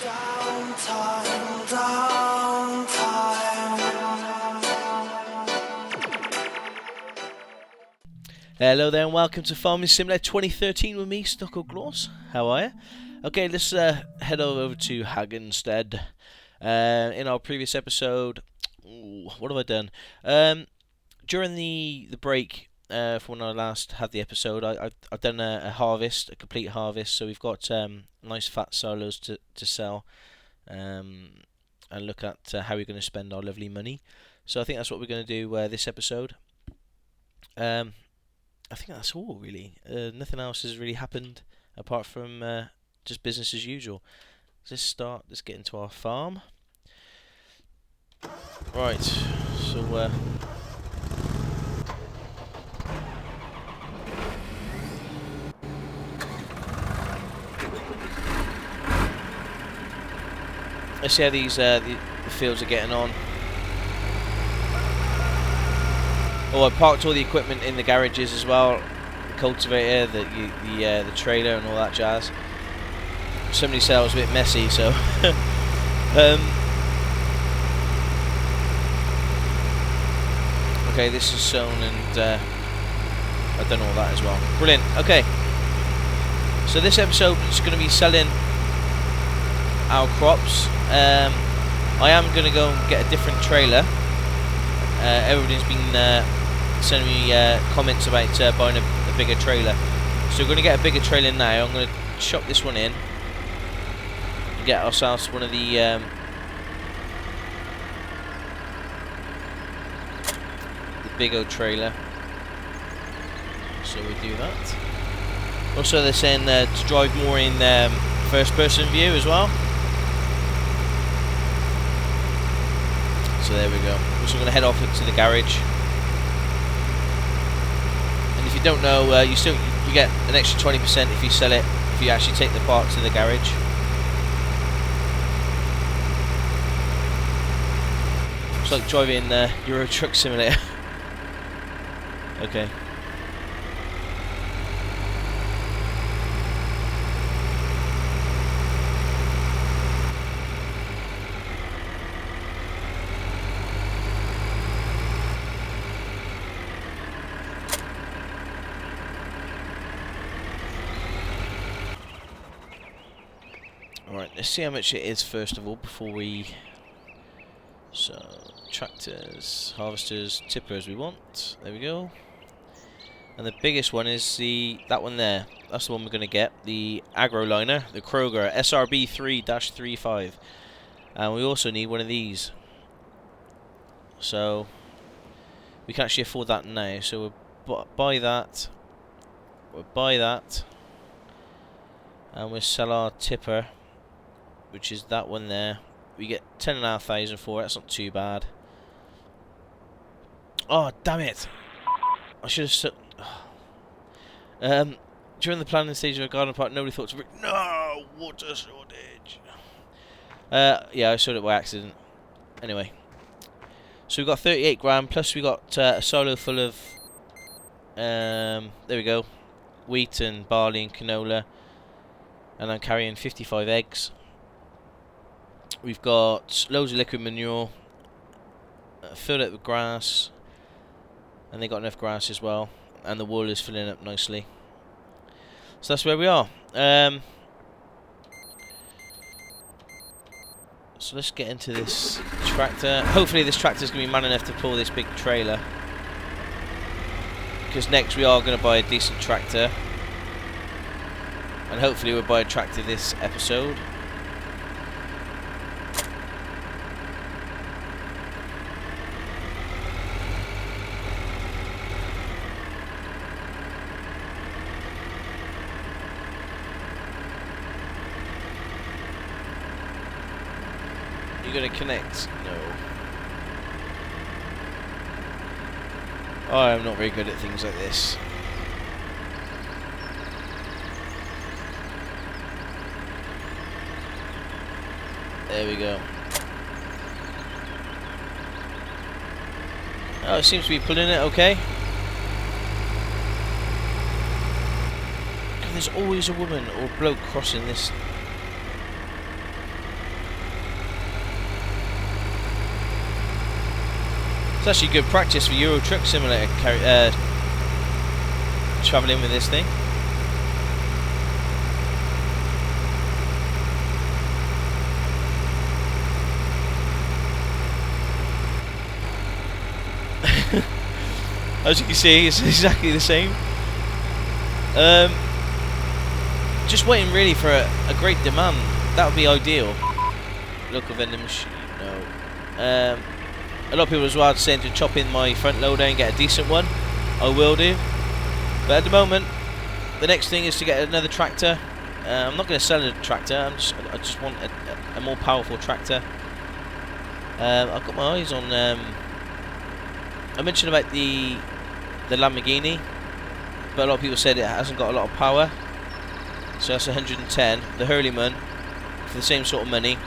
Hello there and welcome to Farming Simulator 2013 with me, Stockoglaws. How are you? Okay, let's head over to Hagenstead. In our previous episode, what have I done? During the break from when I last had the episode, I've done a harvest, a complete harvest. So we've got nice fat silos to sell, and look at how we're going to spend our lovely money. So I think that's what we're going to do this episode. I think that's all really. Nothing else has really happened apart from just business as usual. Let's get into our farm. Right, so let's see how these the fields are getting on. Oh, I parked all the equipment in the garages as well. The cultivator, the trailer, and all that jazz. Somebody said I was a bit messy, so okay, this is sown, and I've done all that as well. Brilliant. Okay, so this episode is going to be selling our crops. I am going to go and get a different trailer. Everybody's been sending me comments about buying a bigger trailer, so we're going to get a bigger trailer now. I'm going to chop this one in and get ourselves one of the big old trailer. So we do that. Also, they're saying to drive more in first person view as well. So there we go. So we're going to head off to the garage. And if you don't know, you get an extra 20% if you sell it, if you actually take the part to the garage. It's like driving Euro Truck Simulator. Okay. Alright, let's see how much it is first of all before we... So, tractors, harvesters, tippers we want. There we go. And the biggest one is that one there. That's the one we're going to get. The AgroLiner, the Kroger SRB 3-35. And we also need one of these. So, we can actually afford that now. So we'll buy that. We'll buy that. And we'll sell our tipper, which is that one there. We get 10,500 for it. That's not too bad. Oh, damn it! I should have. During the planning stage of a garden park, nobody thought to bring. No, water shortage. Yeah, I sowed it by accident. Anyway, so we've got 38 grand. Plus we got a silo full of. There we go. Wheat and barley and canola. And I'm carrying 55 eggs. We've got loads of liquid manure, filled up with grass, and they got enough grass as well, and the wool is filling up nicely. So that's where we are. So let's get into this tractor. Hopefully this tractor is going to be man enough to pull this big trailer, because next we are going to buy a decent tractor, and hopefully we'll buy a tractor this episode. You're going to connect? No. Oh, I'm not very good at things like this. There we go. Oh, it seems to be pulling it okay. And there's always a woman or bloke crossing this. It's actually good practice for Euro Truck Simulator travelling with this thing. As you can see, it's exactly the same. Just waiting really for a great demand. That would be ideal. Local vending machine, no. A lot of people as well are saying to chop in my front loader and get a decent one. I will do. But at the moment, the next thing is to get another tractor. I'm not going to sell a tractor. I just want a more powerful tractor. I've got my eyes on. I mentioned about the Lamborghini, but a lot of people said it hasn't got a lot of power. So that's 110. The Hurleyman, for the same sort of money,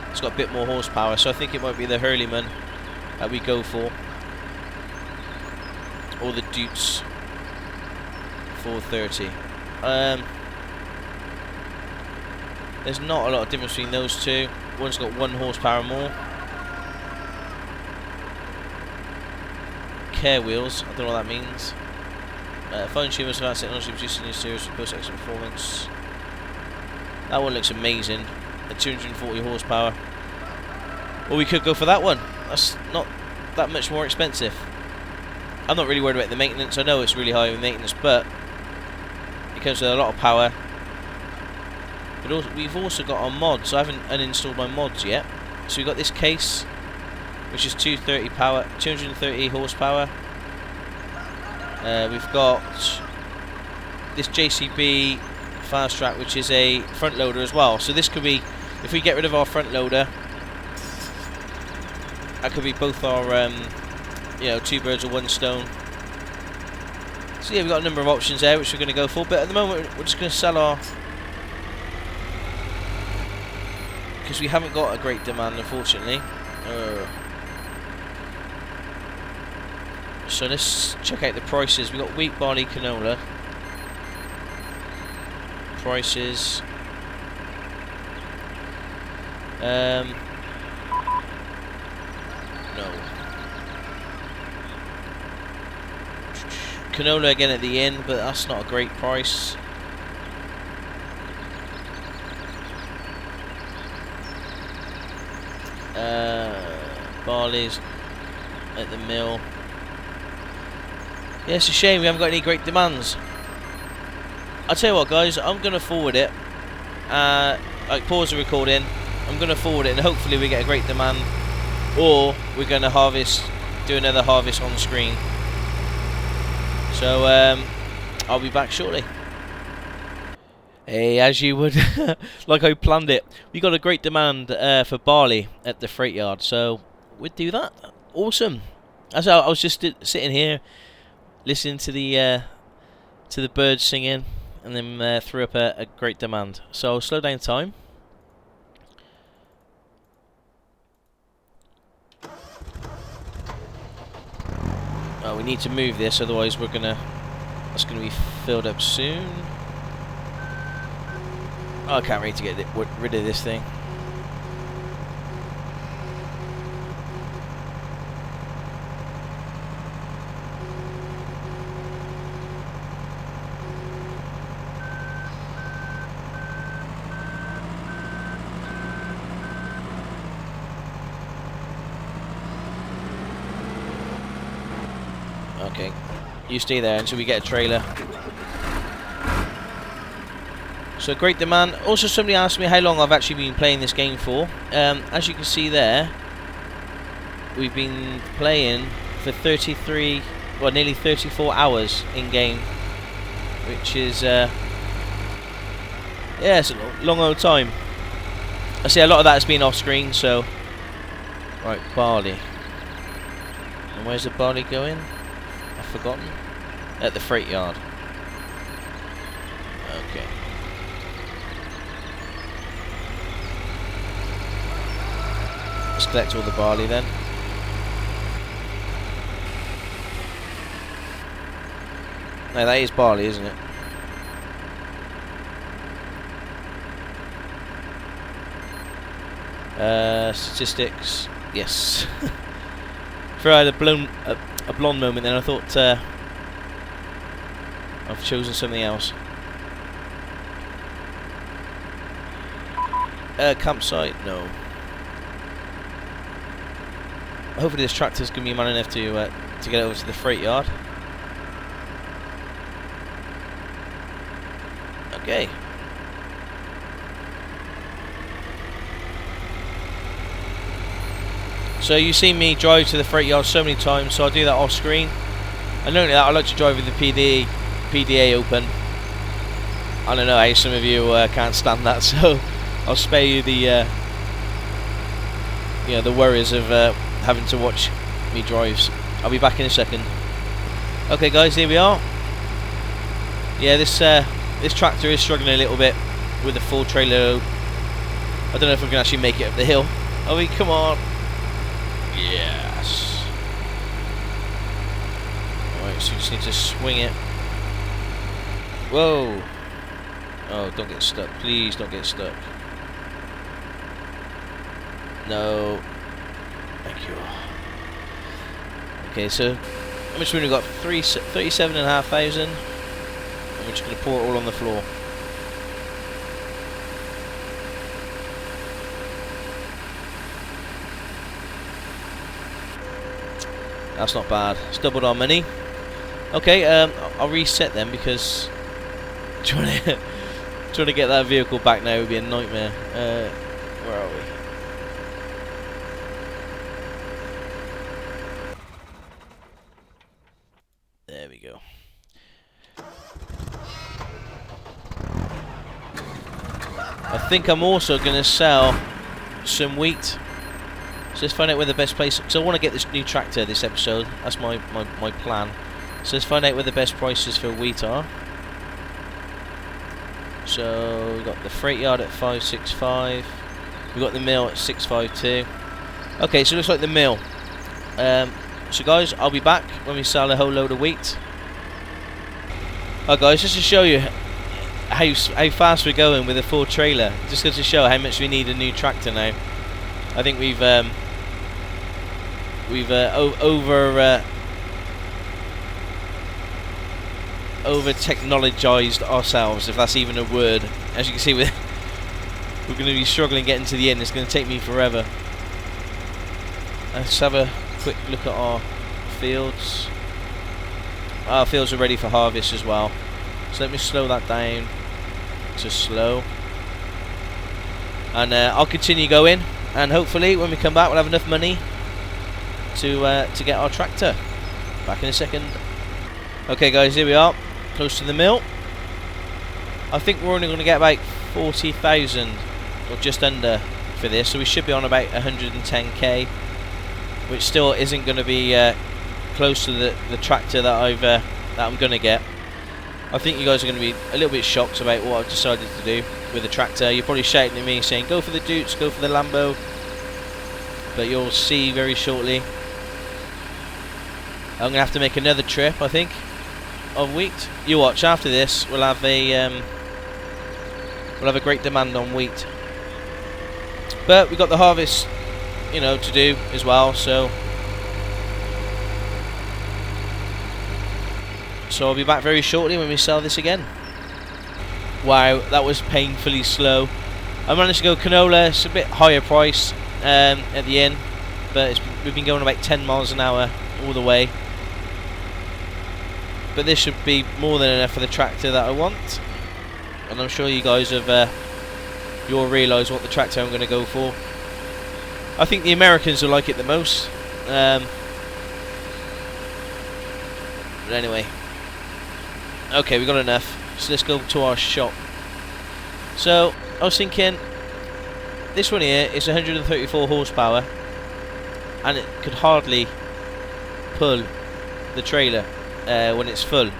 it's got a bit more horsepower. So I think it might be the Hurleyman that we go for, or the Deutz 430. There's not a lot of difference between those two. One's got 1 horsepower more. Care wheels, I don't know what that means. Fine tuners, advanced technology producing new series with post extra performance. That one looks amazing at 240 horsepower. Well, we could go for that one. That's not that much more expensive. I'm not really worried about the maintenance. I know it's really high in maintenance, but it comes with a lot of power. But also, we've also got our mods. I haven't uninstalled my mods yet. So we've got this case, which is 230 horsepower. We've got this JCB fast track, which is a front loader as well. So this could be, if we get rid of our front loader, that could be both our, you know, 2 birds with 1 stone. So yeah, we've got a number of options there which we're going to go for. But at the moment, we're just going to sell our, because we haven't got a great demand, unfortunately. So let's check out the prices. We've got wheat, barley, canola. Prices. No. Canola again at the end, but that's not a great price. Barley's at the mill. Yeah, it's a shame we haven't got any great demands. I'll tell you what, guys, I'm going to forward it. Like, pause the recording. I'm going to forward it, and hopefully we get a great demand. Or we're going to harvest, do another harvest on screen. So, I'll be back shortly. Hey, as you would, like I planned it, we got a great demand for barley at the freight yard, so we'd do that. Awesome. As I was just sitting here, listening to the birds singing, and then threw up a great demand. So I'll slow down time. We need to move this, otherwise that's gonna be filled up soon. Oh, I can't wait to get rid of this thing. Okay, you stay there until we get a trailer. So great demand. Also, somebody asked me how long I've actually been playing this game for. As you can see there, we've been playing for 33, well, nearly 34 hours in game, which is yeah, it's a long old time. I see a lot of that has been off screen. So right, barley. And where's the barley going? I've forgotten. At the freight yard. Okay. Let's collect all the barley then. No, that is barley, isn't it? Statistics. Yes. Before I had a blonde moment, then I thought I've chosen something else. Campsite? No. Hopefully this tractor's going to be man enough to get over to the freight yard. Okay. So you've seen me drive to the freight yard so many times, so I'll do that off screen. And not only that, I like to drive with the PDA open. I don't know how some of you can't stand that, so I'll spare you the the worries of having to watch me drives. I'll be back in a second. Okay guys, here we are. Yeah, this tractor is struggling a little bit with the full trailer. I don't know if we can actually make it up the hill. Oh, come on. Yes. Alright, so you just need to swing it. Whoa. Oh, don't get stuck. Please don't get stuck. No. Thank you. Okay, so how much we got? 37,500. And we're just going to pour it all on the floor. That's not bad. It's doubled our money. Okay, I'll reset them because trying to get that vehicle back now would be a nightmare. Where are we? There we go. I think I'm also going to sell some wheat. So let's find out where the best place. So I want to get this new tractor this episode. That's my plan. So let's find out where the best prices for wheat are. So we've got the freight yard at 565. We've got the mill at 652. Okay, so it looks like the mill. So guys, I'll be back when we sell a whole load of wheat. Alright guys, just to show you how fast we're going with a full trailer. Just goes to show how much we need a new tractor now. I think we've over technologized ourselves, if that's even a word. As you can see, we're going to be struggling getting to the end. It's going to take me forever. Let's have a quick look at our fields. Our fields are ready for harvest as well. So let me slow that down to slow, and I'll continue going. And hopefully, when we come back, we'll have enough money to get our tractor. Back in a second. Okay, guys, here we are, close to the mill. I think we're only going to get about 40,000 or just under for this, so we should be on about 110k, which still isn't going to be close to the tractor that I'm going to get. I think you guys are going to be a little bit shocked about what I've decided to do with the tractor. You're probably shouting at me saying, go for the Deutz, go for the Lambo. But you'll see very shortly. I'm going to have to make another trip, I think, of wheat. You watch, after this we'll have a great demand on wheat. But we've got the harvest, to do as well, so I'll be back very shortly when we sell this again. Wow, that was painfully slow. I managed to go canola. It's a bit higher price at the end, but we've been going about 10 miles an hour all the way. But this should be more than enough for the tractor that I want, and I'm sure you guys you'll realise what the tractor I'm going to go for. I think the Americans will like it the most. But anyway. Okay, we got enough, so let's go to our shop. So I was thinking, this one here is 134 horsepower, and it could hardly pull the trailer when it's full.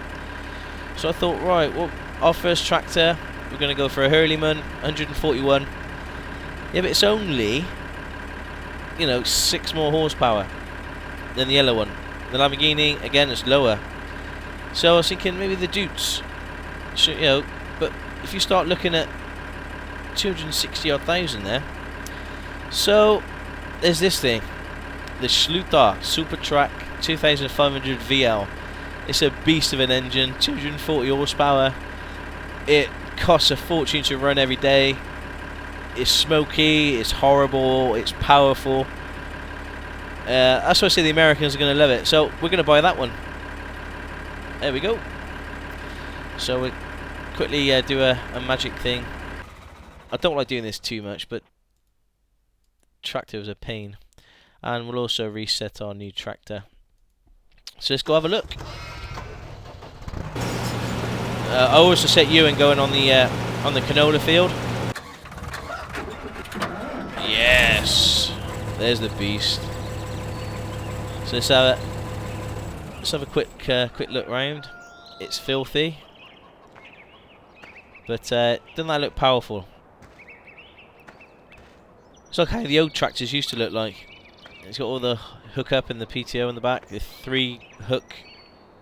So I thought, right, well, our first tractor, we're going to go for a Hurleyman, 141. Yeah, but it's only, 6 more horsepower than the yellow one. The Lamborghini, again, is lower. So I was thinking maybe the Deutz, but if you start looking at 260 odd thousand there. So there's this thing. the Schluter Super Track 2500 VL. It's a beast of an engine, 240 horsepower. It costs a fortune to run every day. It's smoky, it's horrible, it's powerful. That's why I say the Americans are going to love it. So we're going to buy that one. There we go. So we quickly do a magic thing. I don't like doing this too much, but tractor is a pain. And we'll also reset our new tractor. So let's go have a look. I also set Ewan going on the canola field. Yes, there's the beast. So let's have a quick look round. It's filthy, but doesn't that look powerful? It's like how the old tractors used to look like. It's got all the hook up and the PTO in the back, the 3 hook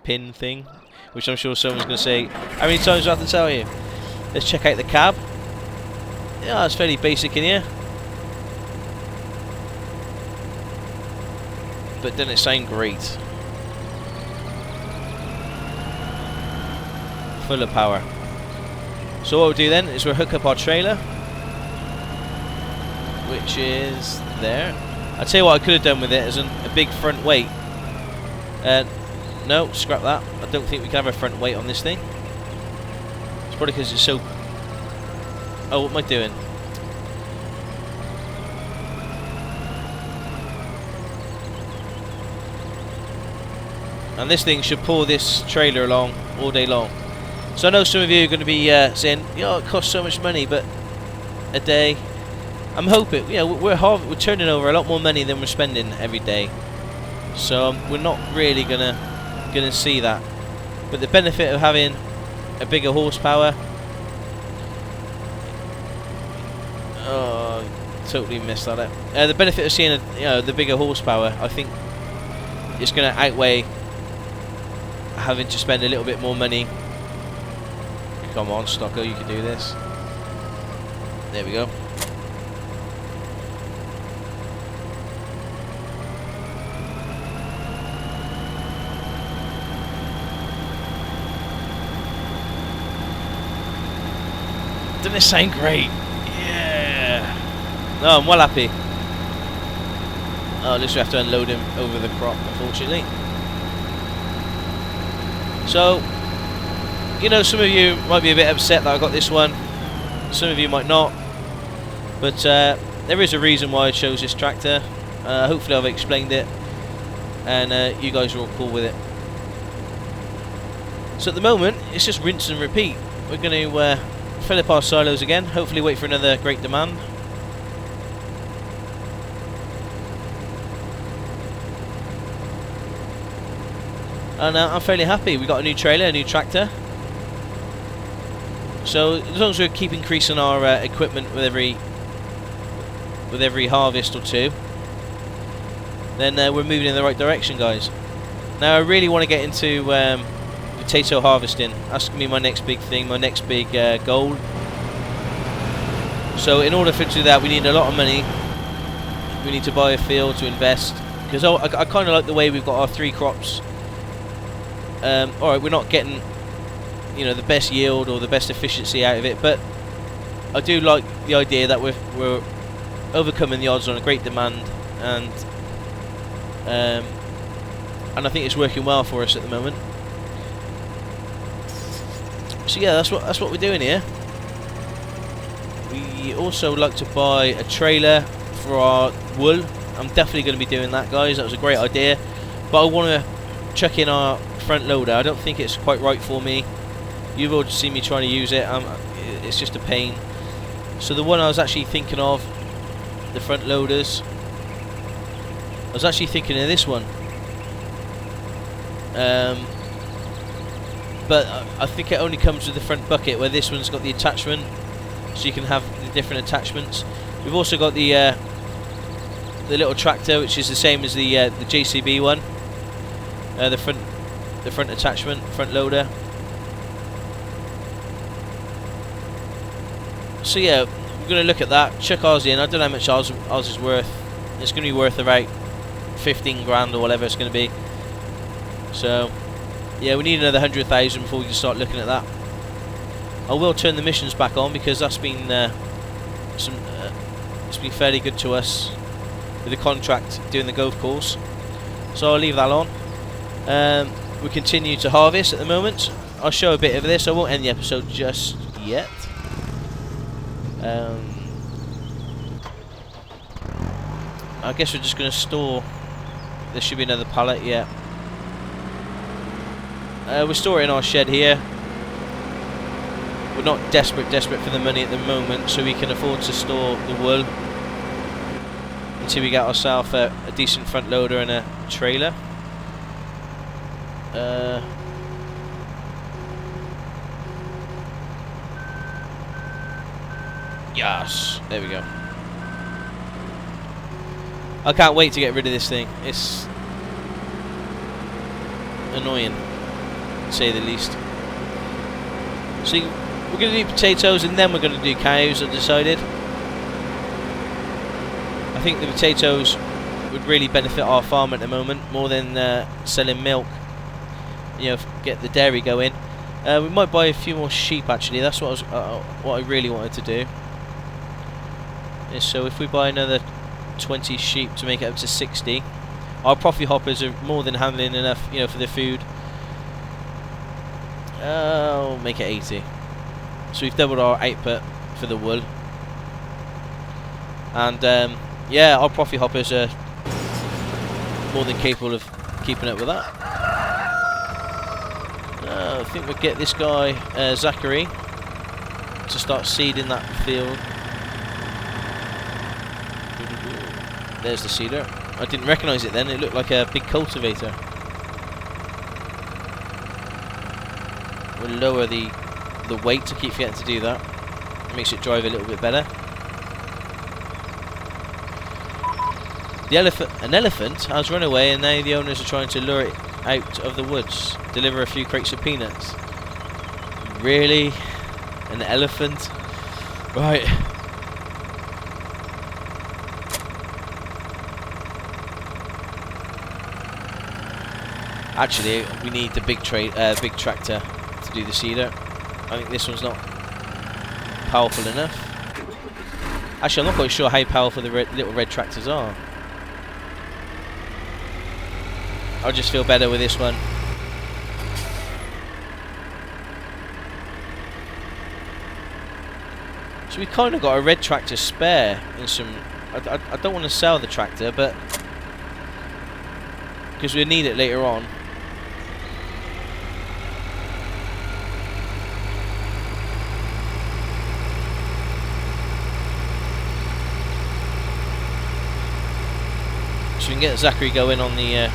pin thing, which I'm sure someone's going to say, how many times do I have to tell you? Let's check out the cab. Yeah, it's fairly basic in here. But doesn't it sound great? Full of power. So what we'll do then is we'll hook up our trailer, which is there. I'll tell you what I could have done with it as a big front weight. No, scrap that. I don't think we can have a front weight on this thing. It's probably because it's so... Oh, what am I doing? And this thing should pull this trailer along all day long. So I know some of you are going to be saying, you know, it costs so much money, but a day... I'm hoping, you know, we're turning over a lot more money than we're spending every day. So we're not really gonna see that. But the benefit of having a bigger horsepower... Oh, totally missed that out. The benefit of seeing the bigger horsepower, I think it's going to outweigh having to spend a little bit more money. Come on, Stocko, you can do this. There we go. Doesn't it sound great? Yeah. No, I'm well happy. Oh, at least we have to unload him over the crop, unfortunately. So, you know, some of you might be a bit upset that I got this one. Some of you might not. But there is a reason why I chose this tractor. Hopefully I've explained it. And you guys are all cool with it. So at the moment, it's just rinse and repeat. We're going to fill up our silos again. Hopefully wait for another great demand. And I'm fairly happy. We got a new trailer, a new tractor. So as long as we keep increasing our equipment with every harvest or two, then we're moving in the right direction, guys. Now I really want to get into potato harvesting. That's going to be my next big thing, my next big goal. So in order to do that, we need a lot of money. We need to buy a field to invest, because I kind of like the way we've got our 3 crops. Alright, we're not getting, you know, the best yield or the best efficiency out of it, but I do like the idea that we're overcoming the odds on a great demand, and I think it's working well for us at the moment. So yeah, that's what we're doing here. We also like to buy a trailer for our wool. I'm definitely going to be doing that, guys. That was a great idea, but I want to chuck in our front loader. I don't think it's quite right for me. You've all seen me trying to use it. It's just a pain. So the one I was actually thinking of, the front loaders, I was actually thinking of this one. But I think it only comes with the front bucket, where this one's got the attachment, so you can have the different attachments. We've also got the little tractor, which is the same as the JCB one. The front attachment, front loader. So yeah, we're going to look at that, check ours in. I don't know how much ours is worth. It's going to be worth about 15 grand or whatever it's going to be. So yeah, we need another 100,000 before we can start looking at that. I will turn the missions back on because that's been it's been fairly good to us with the contract doing the golf course. So I'll leave that on. We continue to harvest at the moment. I'll show a bit of this. I won't end the episode just yet. I guess we're just going to store. There should be another pallet. Yeah. We're storing in our shed here. We're not desperate for the money at the moment, so we can afford to store the wool until we get ourselves a decent front loader and a trailer. Yes, there we go. I can't wait to get rid of this thing. It's annoying, to say the least. So we're going to do potatoes and then we're going to do cows, I decided. I think the potatoes would really benefit our farm at the moment more than selling milk. You know, get the dairy going. We might buy a few more sheep actually. That's what I really wanted to do. Yeah, so if we buy another 20 sheep to make it up to 60, our profit hoppers are more than handling enough, you know, for the food. I'll make it 80. So we've doubled our output for the wool, and yeah, our profit hoppers are more than capable of keeping up with that. I think we'll get this guy Zachary to start seeding that field. There's the seeder. I didn't recognise it then. It looked like a big cultivator. We'll lower the weight to keep forgetting to do that. It makes it drive a little bit better. An elephant has run away and now the owners are trying to lure it out of the woods. Deliver a few crates of peanuts. Really? An elephant? Right. Actually, we need the big tractor to do the seeder. I think this one's not powerful enough. Actually, I'm not quite sure how powerful the little red tractors are. I'll just feel better with this one. So we kind of got a red tractor spare and some. I don't want to sell the tractor, but because we'll need it later on. So we can get Zachary going on the.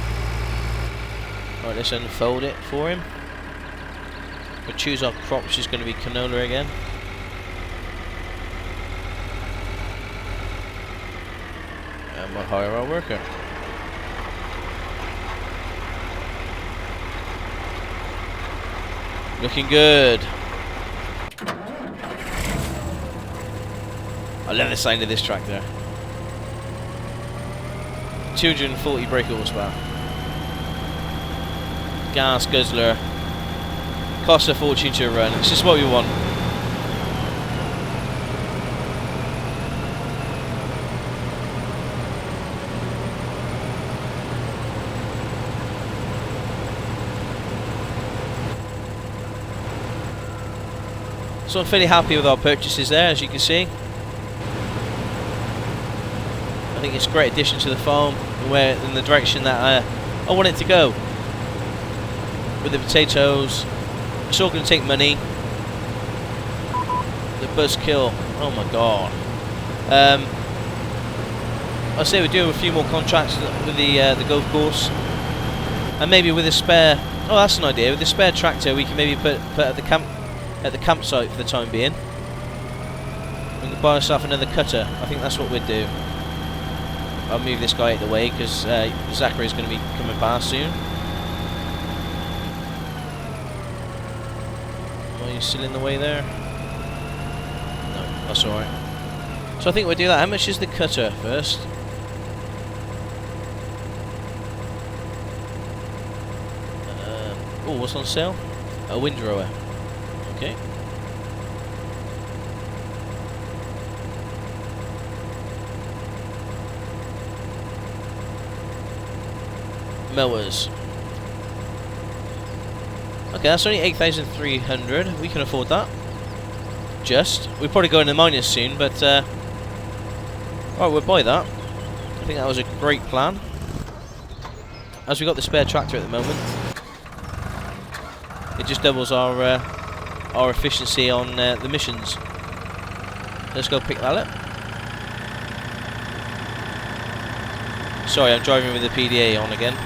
Right, let's unfold it for him. We'll choose our crop, which is going to be canola again. And we'll hire our worker. Looking good. I love the sound of this tractor. 240 brake horsepower. Gas guzzler. Costs a fortune to run. It's just what we want. So I'm fairly happy with our purchases there, as you can see. I think it's a great addition to the farm in the direction that I want it to go. With the potatoes, it's all going to take money. The buzzkill, oh my god. I say we're doing a few more contracts with the golf course, and maybe with a spare. Oh, that's an idea. With the spare tractor, we can maybe put at the campsite for the time being. We can buy ourselves another cutter. I think that's what we'd do. I'll move this guy out of the way because Zachary's going to be coming past soon. Are you still in the way there? No, that's alright. So I think we'll do that. How much is the cutter first? Oh, what's on sale? A windrower. Okay. Mowers. Okay, that's only 8,300. We can afford that. Just. We'll probably go in the minus soon, but right, we'll buy that. I think that was a great plan. As we got the spare tractor at the moment, it just doubles our efficiency on the missions. Let's go pick that up. Sorry, I'm driving with the PDA on again.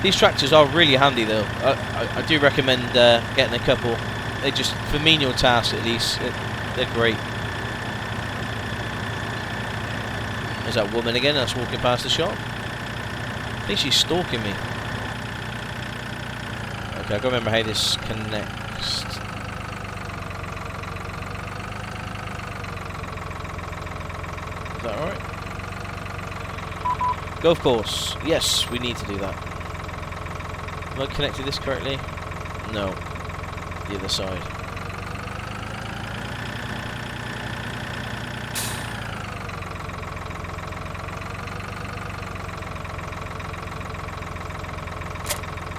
These tractors are really handy though. I do recommend getting a couple. They just, for menial tasks at least, they're great. There's that woman again that's walking past the shop. I think she's stalking me. Okay, I gotta remember how this connects. Is that alright? Golf course. Yes, we need to do that. Have I connected this correctly? No. The other side.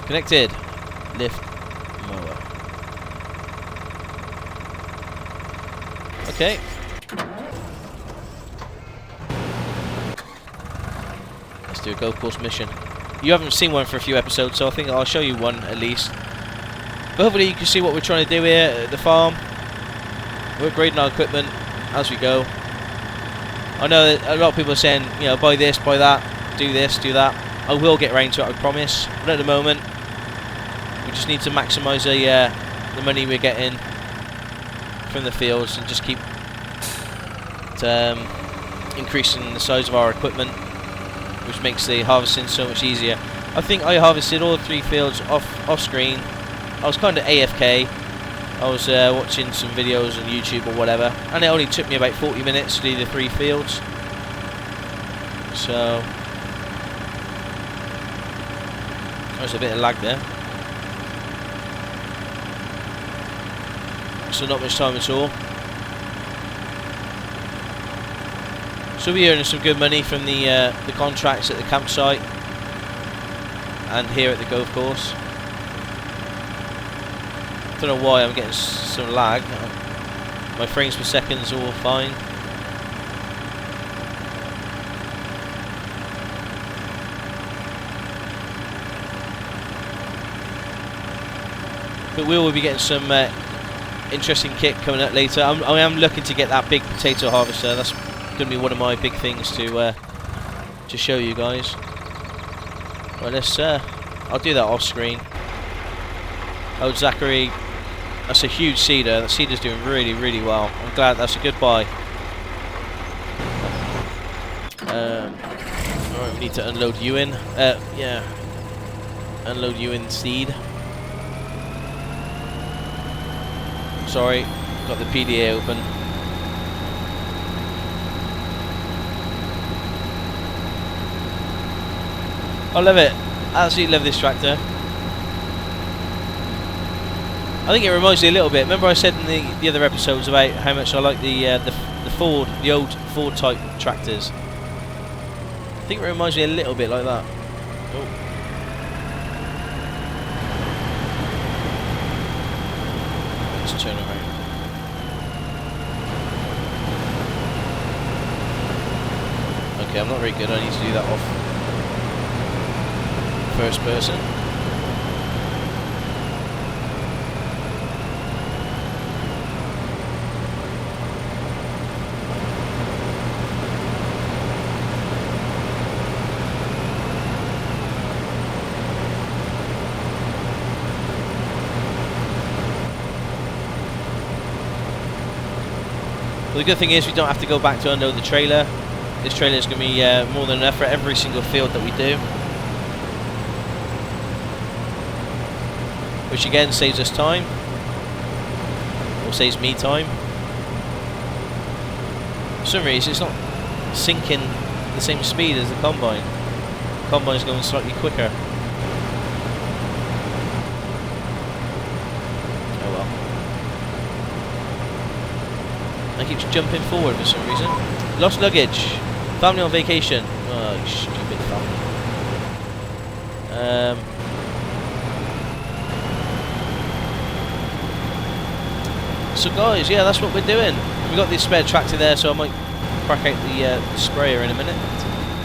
Connected. Lift mower. Okay. Let's do a golf course mission. You haven't seen one for a few episodes, so I think I'll show you one at least. But hopefully you can see what we're trying to do here at the farm. We're upgrading our equipment as we go. I know that a lot of people are saying, you know, buy this, buy that, do this, do that. I will get around to it, I promise. But at the moment, we just need to maximise the money we're getting from the fields and just keep increasing the size of our equipment, which makes the harvesting so much easier. I think I harvested all 3 fields off screen. I was kind of AFK. I was watching some videos on YouTube or whatever, and it only took me about 40 minutes to do the 3 fields. So there's a bit of lag there. So not much time at all. So we're earning some good money from the contracts at the campsite and here at the golf course. Don't know why I'm getting some lag. My frames per second's all fine. But we will be getting some interesting kit coming up later. I am looking to get that big potato harvester. That's going to be one of my big things to show you guys. Well, let's. I'll do that off screen. Oh, Zachary, that's a huge cedar. That cedar's doing really, really well. I'm glad that's a good buy. Alright, we need to unload you in. Yeah, unload you in seed. Sorry, got the PDA open. I love it. I absolutely love this tractor. I think it reminds me a little bit. Remember I said in the other episodes about how much I like the Ford, the old Ford type tractors. I think it reminds me a little bit like that. Oh. Let's turn around. Okay, I'm not very good. I need to do that off first person. Well, the good thing is we don't have to go back to unload the trailer. This trailer is going to be more than enough for every single field that we do, which again saves us time. or saves me time. For some reason it's not sinking the same speed as the combine. The combine's going slightly quicker. Oh well. I keep jumping forward for some reason. Lost luggage. Family on vacation. Oh, you stupid family. So guys, yeah, that's what we're doing. We got this spare tractor there, so I might crack out the sprayer in a minute.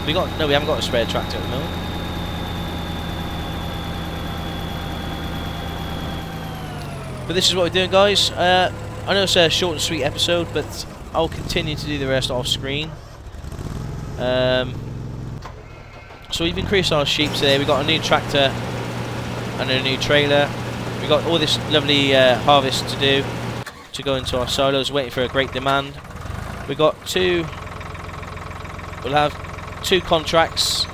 We haven't got a spare tractor at the moment. But this is what we're doing, guys. I know it's a short and sweet episode, but I'll continue to do the rest off screen. So we've increased our sheep today. We've got a new tractor and a new trailer. We've got all this lovely harvest to do to go into our silos, waiting for a great demand. We'll have 2 contracts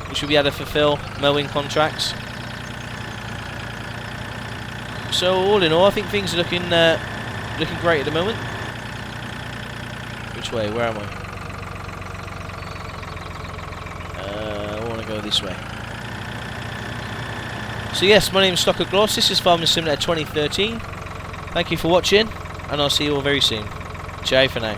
which we'll be able to fulfill, mowing contracts. So all in all, I think things are looking great at the moment. Which way? Where am I? I want to go this way. So yes, my name is Stockoglaws. This is Farming Simulator 2013. Thank you for watching, and I'll see you all very soon. Ciao for now.